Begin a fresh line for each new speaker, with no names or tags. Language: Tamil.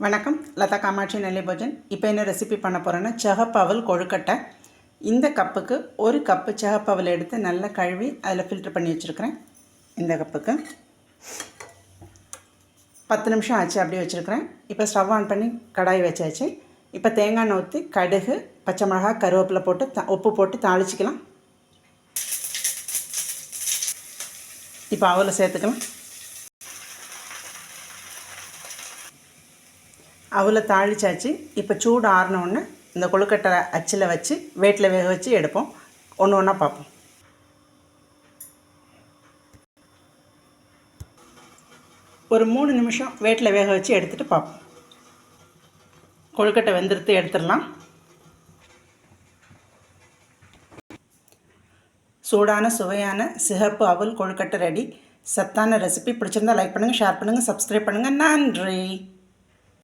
வணக்கம், லதா காமாட்சி நெல்லை போஜன். இப்போ என்ன ரெசிபி பண்ண போகிறேன்னா சகப்பவல் கொழுக்கட்டை. இந்த கப்புக்கு ஒரு கப்பு சகப்பவல் எடுத்து நல்லா கழுவி அதில் ஃபில்ட்ரு பண்ணி வச்சுருக்கிறேன். இந்த கப்புக்கு 10 நிமிஷம் ஆச்சு, அப்படியே வச்சுருக்கிறேன். இப்போ ஸ்டவ் ஆன் பண்ணி கடாய் வச்சாச்சு. இப்போ தேங்காய் எண்ணெய் ஊற்றி கடுகு, பச்சை மிளகா, கருவேப்பிலை போட்டு உப்பு போட்டு தாளிச்சிக்கலாம். இப்போ அவலை சேர்த்துக்கலாம். அவலை தாளிச்சாச்சு. இப்போ சூடு ஆறினோடனே இந்த கொழுக்கட்டை அச்சில் வச்சு வேட்டில் வேக வச்சு எடுப்போம். ஒன்று ஒன்றா பார்ப்போம். ஒரு 3 நிமிஷம் வேட்டில் வேக வச்சு எடுத்துகிட்டு பார்ப்போம். கொழுக்கட்டை வெந்திருத்து எடுத்துடலாம். சூடான சுவையான சிகப்பு அவல் கொழுக்கட்டை ரெடி. சத்தான ரெசிபி. பிடிச்சிருந்தால் லைக் பண்ணுங்கள், ஷேர் பண்ணுங்கள், சப்ஸ்கிரைப் பண்ணுங்கள். நன்றி.